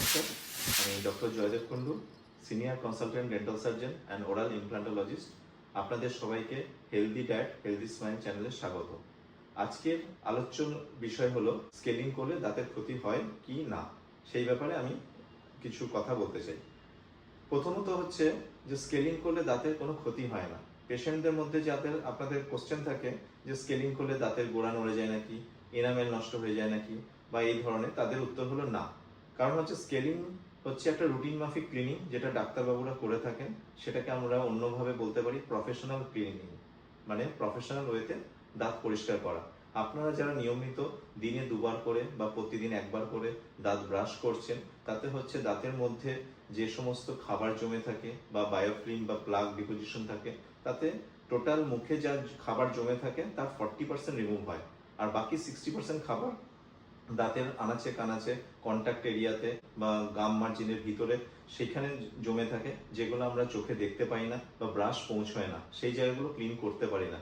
নমস্কার, আমি doctor Joydeb Kundu, senior consultant dental surgeon and oral implantologist. আপনাদের সবাইকে হেলদি ডায়েট হেলদি স্মাইল চ্যানেলে স্বাগত। আজকের আলোচ্য বিষয় হলো স্কেলিং করলে দাঁতের ক্ষতি হয় কি না, সেই ব্যাপারে আমি কিছু কথা বলতে চাই। প্রথমত হচ্ছে যে স্কেলিং করলে দাঁতের কোনো ক্ষতি হয় না। পেশেন্টদের মধ্যে যাদের আপনাদের কোশ্চেন থাকে যে স্কেলিং করলে দাঁতের গোড়া নড়ে যায় নাকি, এনামেল নষ্ট হয়ে যায় নাকি, বা এই ধরনের, তাদের উত্তর হলো না। কারণ হচ্ছে স্কেলিং হচ্ছে একটা রুটিন মাফিক ক্লিনিং, যেটা ডাক্তারবাবুরা করে থাকেন। সেটাকে আমরা অন্যভাবে বলতে পারি প্রফেশনাল ক্লিনিং, মানে প্রফেশনাল ওয়েতে দাঁত পরিষ্কার করা। আপনারা যারা নিয়মিত দিনে দুবার করে বা প্রতিদিন একবার করে দাঁত ব্রাশ করছেন, তাতে হচ্ছে দাঁতের মধ্যে যে সমস্ত খাবার জমে থাকে বা বায়োফিল্ম বা প্লাগ ডিপোজিশন থাকে, তাতে টোটাল মুখে যা খাবার জমে থাকে তার 40% রিমুভ হয়, আর বাকি 60% খাবার দাঁতের আনাচে কানাচে কন্ট্যাক্ট এরিয়াতে বা গাম মার্জিনের ভিতরে সেখানে জমে থাকে, যেগুলো আমরা চোখে দেখতে পাই না বা ব্রাশ পৌঁছয় না, সেই জায়গাগুলো ক্লিন করতে পারি না।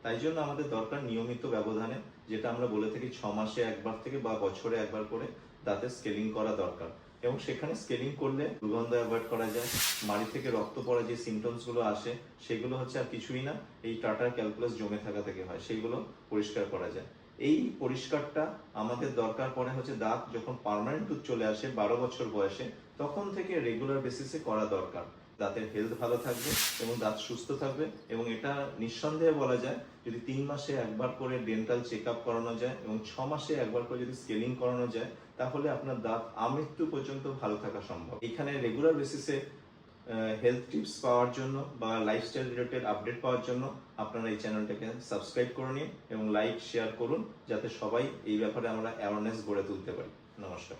তাই জন্য আমাদের দরকার নিয়মিত ব্যবধানে, যেটা আমরা বলে থাকি 6 মাসে একবার থেকে বা বছরে একবার করে দাঁতের স্কেলিং করা দরকার। এবং সেখানে স্কেলিং করলে দুর্গন্ধ অ্যাভয়েড করা যায়। মাড়ি থেকে রক্ত পড়া যে সিমটমসগুলো আসে, সেগুলো হচ্ছে আর কিছুই না, এই টাটার ক্যালকুলাস জমে থাকা থেকে হয়, সেইগুলো পরিষ্কার করা যায়। এই পরিষ্কারটা আমাদের দরকার পড়ে হচ্ছে দাঁত যখন পার্মানেন্ট টুথ চলে আসে 12 বছর বয়সে, তখন থেকে রেগুলার বেসিসে করা দরকার। দাঁতের হেলথ ভালো থাকবে এবং দাঁত সুস্থ থাকবে। এবং এটা নিঃসন্দেহে বলা যায়, যদি 3 মাসে একবার করে ডেন্টাল চেক আপ করানো যায় এবং 6 মাসে একবার করে যদি স্কেলিং করানো যায়, তাহলে আপনার দাঁত আমৃত্যু পর্যন্ত ভালো থাকা সম্ভব। এখানে রেগুলার বেসিসে হেলথ টিপস পাওয়ার জন্য বা লাইফস্টাইল রিলেটেড আপডেট পাওয়ার জন্য আপনারা এই চ্যানেলটাকে সাবস্ক্রাইব করে নিন এবং লাইক শেয়ার করুন, যাতে সবাই এই ব্যাপারে আমরা অ্যাওয়ারনেস গড়ে তুলতে পারি। নমস্কার।